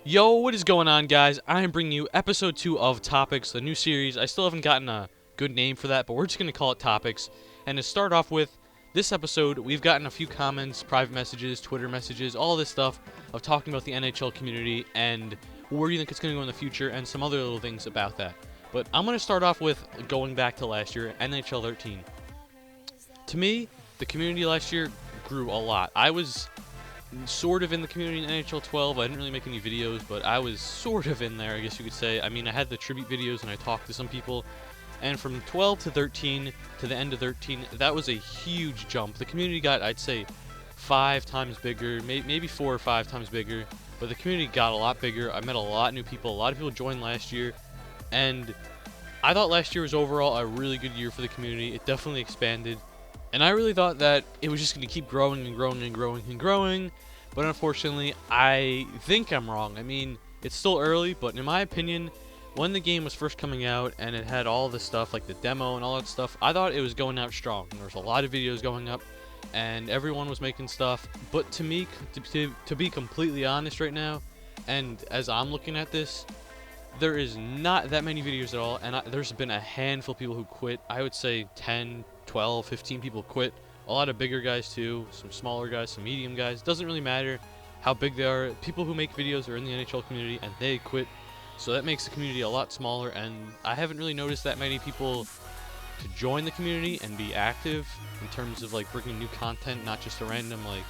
Yo, what is going on, guys? I am bringing you episode 2 of Topics, the new series. I still haven't gotten a good name for that, but we're just going to call it Topics. And to start off with, this episode, we've gotten a few comments, private messages, Twitter messages, all this stuff of talking about the NHL community and where do you think it's going to go in the future and some other little things about that. But I'm going to start off with going back to last year, NHL 13. To me, the community last year grew a lot. I was sort of in the community in NHL 12. I didn't really make any videos, but I was sort of in there, I guess you could say. I mean, I had the tribute videos and I talked to some people. And from 12 to 13 to the end of 13, that was a huge jump. The community got, I'd say, 5 times bigger, maybe 4 or 5 times bigger. But the community got a lot bigger. I met a lot of new people. A lot of people joined last year. And I thought last year was overall a really good year for the community. It definitely expanded. And I really thought that it was just going to keep growing and growing and growing and growing. But unfortunately, I think I'm wrong. I mean, it's still early, but in my opinion, when the game was first coming out and it had all this stuff, like the demo and all that stuff, I thought it was going out strong. There was a lot of videos going up, and everyone was making stuff. But to me, to be completely honest right now, and as I'm looking at this, there is not that many videos at all, and there's been a handful of people who quit. I would say 10, 12, 15 people quit. A lot of bigger guys too, some smaller guys, some medium guys. Doesn't really matter how big they are. People who make videos are in the NHL community and they quit. So that makes the community a lot smaller, and I haven't really noticed that many people to join the community and be active in terms of like bringing new content, not just a random like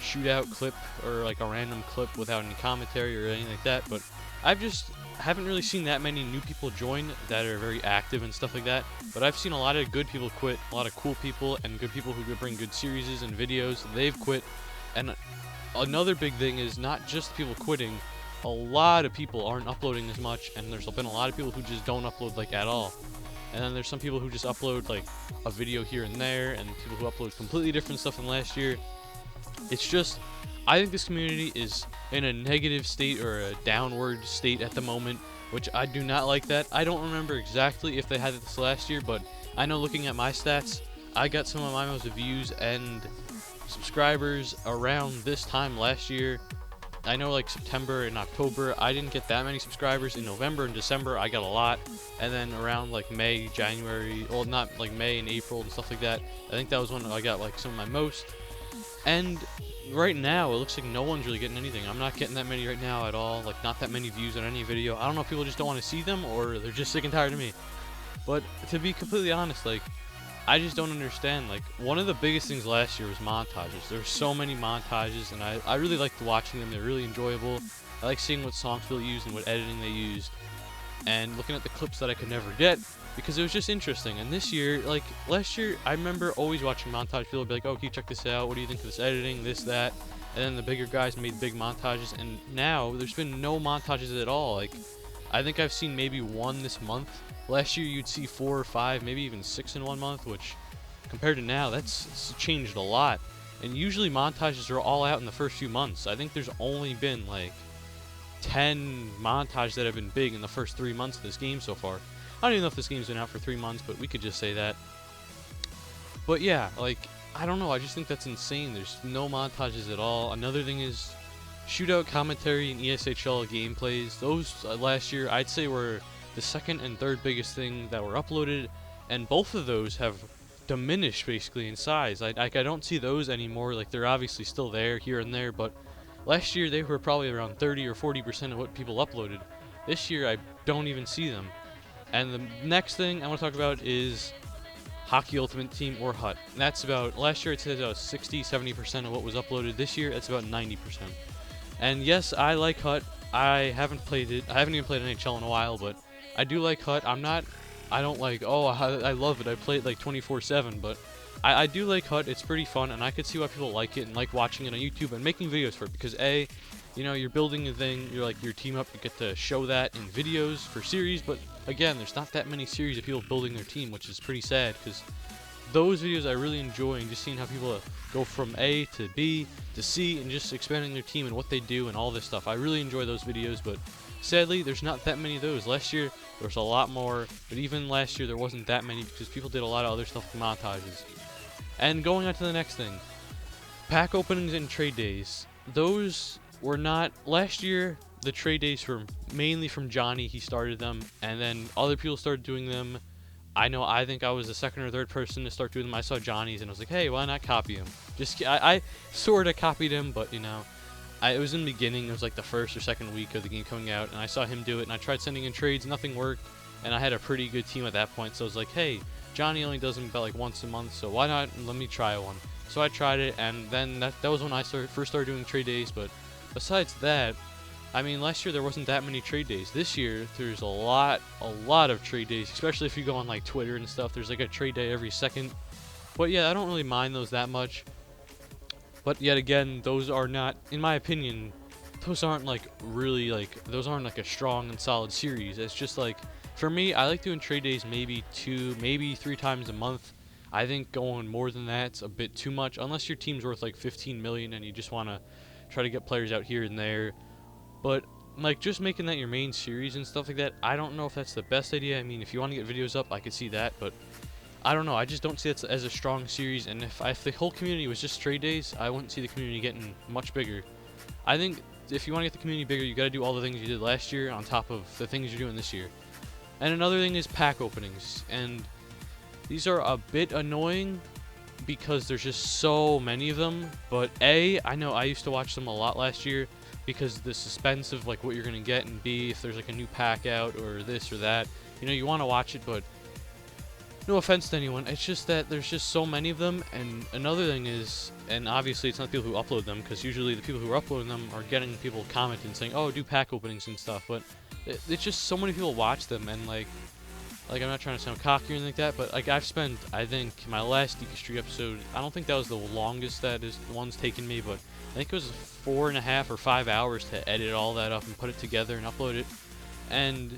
shootout clip or like a random clip without any commentary or anything like that. But I've just haven't really seen that many new people join that are very active and stuff like that. But I've seen a lot of good people quit, a lot of cool people and good people who could bring good series and videos. They've quit. And another big thing is not just people quitting. A lot of people aren't uploading as much, and there's been a lot of people who just don't upload like at all. And then there's some people who just upload like a video here and there, and people who upload completely different stuff than last year. It's just, I think this community is in a negative state or a downward state at the moment, which I do not like that. I don't remember exactly if they had this last year, but I know looking at my stats, I got some of my most views and subscribers around this time last year. I know like September and October, I didn't get that many subscribers. In November and December, I got a lot. And then around like May, January, well, not like May and April and stuff like that, I think that was when I got like some of my most. And right now, it looks like no one's really getting anything. I'm not getting that many right now at all. Like, not that many views on any video. I don't know if people just don't want to see them or they're just sick and tired of me. But to be completely honest, like, I just don't understand. Like, one of the biggest things last year was montages. There were so many montages, and I really liked watching them. They're really enjoyable. I like seeing what songs people used and what editing they used, and looking at the clips that I could never get, because it was just interesting. And this year, like last year, I remember always watching montage. People would be like, "Oh, can you check this out? What do you think of this editing? This, that." And then the bigger guys made big montages. And now there's been no montages at all. Like, I think I've seen maybe one this month. Last year, you'd see 4 or 5, maybe even 6 in one month. Which, compared to now, it's changed a lot. And usually montages are all out in the first few months. I think there's only been like 10 montages that have been big in the first 3 months of this game so far. I don't even know if this game's been out for 3 months, but we could just say that. But yeah, like, I don't know, I just think that's insane. There's no montages at all. Another thing is shootout commentary and ESHL gameplays. Those last year, I'd say, were the second and third biggest thing that were uploaded, and both of those have diminished basically in size. I don't see those anymore. Like, they're obviously still there here and there, but last year they were probably around 30 or 40% of what people uploaded. This year I don't even see them. And the next thing I want to talk about is Hockey Ultimate Team, or HUT. And that's about, last year it said about 60-70% of what was uploaded. This year it's about 90%. And yes, I like HUT. I haven't played it. I haven't even played NHL in a while, but I do like HUT. I don't like, oh, I love it, I play it like 24/7, but I do like HUT. It's pretty fun, and I could see why people like it and like watching it on YouTube and making videos for it, because A, you know, you're building a thing, you're like your team up, you get to show that in videos for series. But again, there's not that many series of people building their team, which is pretty sad, because those videos I really enjoy, and just seeing how people go from A to B to C and just expanding their team and what they do and all this stuff. I really enjoy those videos, but sadly, there's not that many of those. Last year, there was a lot more, but even last year, there wasn't that many because people did a lot of other stuff with montages. And going on to the next thing, pack openings and trade days. Those were not, last year, the trade days mainly from Johnny. He started them, and then other people started doing them. I think I was the second or third person to start doing them. I saw Johnny's and I was like, hey, why not copy him? I sort of copied him, but you know, it was in the beginning. It was like the first or second week of the game coming out, and I saw him do it, and I tried sending in trades. Nothing worked, and I had a pretty good team at that point. So I was like, hey, Johnny only does them about like once a month, so why not let me try one? So I tried it, and then that was when I first started doing trade days. But besides that, I mean, last year there wasn't that many trade days. This year there's a lot of trade days, especially if you go on like Twitter and stuff. There's like a trade day every second. But yeah, I don't really mind those that much. But yet again, those are not, in my opinion, those aren't like really like, those aren't like a strong and solid series. It's just like, for me, I like doing trade days maybe 2, maybe 3 times a month. I think going more than that's a bit too much, unless your team's worth like 15 million and you just want to try to get players out here and there. But like just making that your main series and stuff like that, I don't know if that's the best idea. I mean, if you want to get videos up, I could see that, but I don't know. I just don't see it as a strong series, and if the whole community was just trade days, I wouldn't see the community getting much bigger. I think if you want to get the community bigger, you got to do all the things you did last year on top of the things you're doing this year. And another thing is pack openings, and these are a bit annoying because there's just so many of them. But A, I know I used to watch them a lot last year because the suspense of like what you're gonna get, and B, if there's like a new pack out or this or that, you know, you want to watch it. But no offense to anyone, it's just that there's just so many of them. And another thing is, and obviously it's not the people who upload them, because usually the people who are uploading them are getting people commenting saying, oh, do pack openings and stuff. But it's just so many people watch them, and like I'm not trying to sound cocky or anything like that, but like I've spent, I think my last DekeaSaurusRex episode, I don't think that was the longest that one's taken me, but I think it was 4.5 or 5 hours to edit all that up and put it together and upload it. And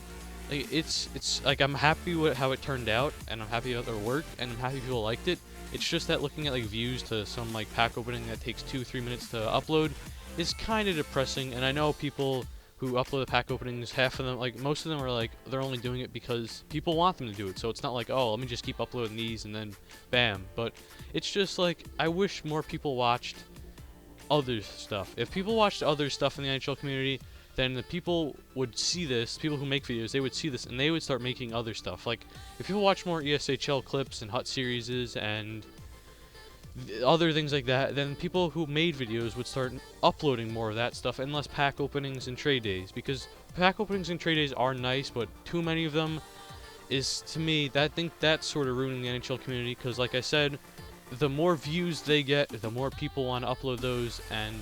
like, it's like I'm happy with how it turned out, and I'm happy with their work, and I'm happy people liked it. It's just that looking at like views to some like pack opening that takes 2-3 minutes to upload is kind of depressing. And I know people who upload the pack openings, half of them, like most of them are like, they're only doing it because people want them to do it. So it's not like, oh, let me just keep uploading these and then bam. But it's just like, I wish more people watched other stuff. If people watched other stuff in the NHL community, then the people would see this, people who make videos, they would see this and they would start making other stuff. Like, if people watch more ESHL clips and Hut series and other things like that, then people who made videos would start uploading more of that stuff and less pack openings and trade days. Because pack openings and trade days are nice, but too many of them is, to me, I think that's sort of ruining the NHL community. Because like I said, the more views they get, the more people want to upload those, and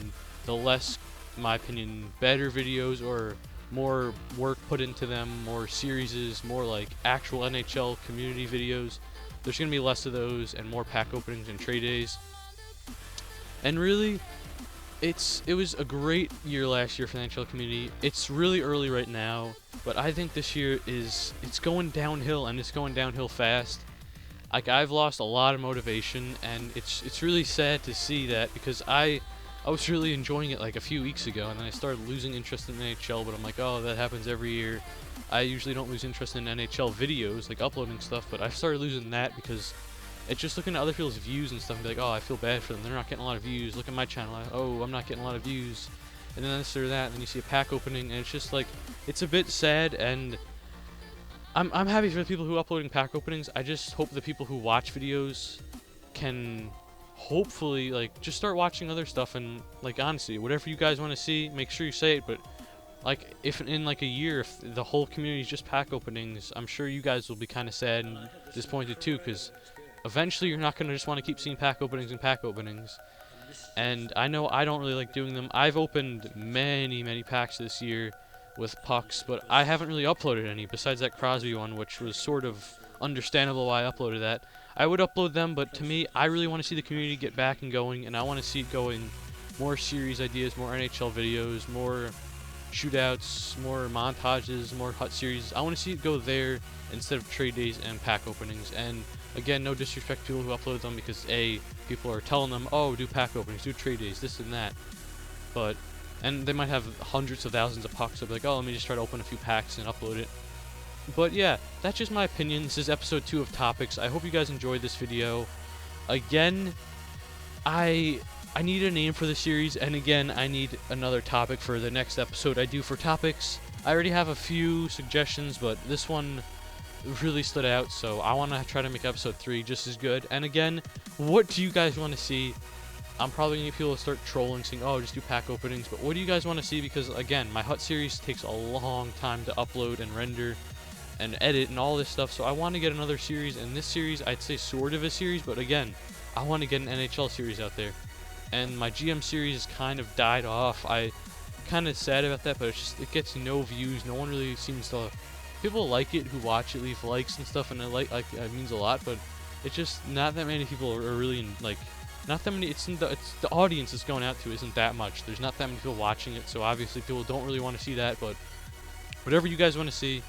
the less, in my opinion, better videos or more work put into them, more series, more like actual NHL community videos. There's going to be less of those and more pack openings and trade days. And really, it was a great year last year for the NHL community. It's really early right now, but I think this year it's going downhill, and it's going downhill fast. Like, I've lost a lot of motivation, and it's really sad to see that, because I was really enjoying it like a few weeks ago, and then I started losing interest in NHL. But I'm like, oh, that happens every year. I usually don't lose interest in NHL videos, like uploading stuff, but I started losing that because it's just looking at other people's views and stuff and be like, oh, I feel bad for them. They're not getting a lot of views. Look at my channel. Oh, I'm not getting a lot of views. And then this or that, and then you see a pack opening, and it's just like, it's a bit sad. And I'm happy for the people who are uploading pack openings. I just hope the people who watch videos can hopefully like just start watching other stuff, and like honestly, whatever you guys want to see, make sure you say it. But like, if in like a year, if the whole community is just pack openings, I'm sure you guys will be kind of sad and disappointed too, because eventually you're not going to just want to keep seeing pack openings and pack openings. And I know I don't really like doing them. I've opened many packs this year with pucks, but I haven't really uploaded any besides that Crosby one, which was sort of understandable why I uploaded that. I would upload them, but to me, I really want to see the community get back and going, and I want to see it going more series ideas, more NHL videos, more shootouts, more montages, more Hut series. I want to see it go there instead of trade days and pack openings. And again, no disrespect to people who upload them, because A, people are telling them, oh, do pack openings, do trade days, this and that. And they might have hundreds of thousands of pucks, so they'll be like, oh, let me just try to open a few packs and upload it. But yeah, that's just my opinion. This is episode 2 of Topics. I hope you guys enjoyed this video. Again, I I need a name for the series, and again, I need another topic for the next episode I do for topics. I already have a few suggestions, but this one really stood out, so I want to try to make episode 3 just as good. And again, what do you guys want to see? I'm probably going to get people to start trolling, saying, oh, just do pack openings, but what do you guys want to see? Because again, my Hut series takes a long time to upload and render and edit and all this stuff, so I want to get another series. And this series, I'd say sort of a series, but again, I want to get an NHL series out there. And my GM series kind of died off. I kind of sad about that, but it gets no views. No one really seems to. People like it who watch it, leave likes and stuff, and it means a lot. But it's just not that many people are really not that many. It's the audience it's going out to isn't that much. There's not that many people watching it, so obviously people don't really want to see that. But whatever you guys want to see,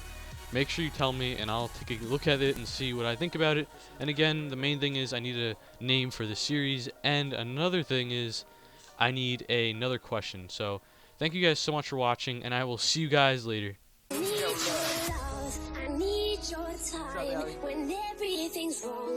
make sure you tell me, and I'll take a look at it and see what I think about it. And again, the main thing is I need a name for the series, and another thing is I need another question. So thank you guys so much for watching, and I will see you guys later. I need your love, I need your time when everything's wrong.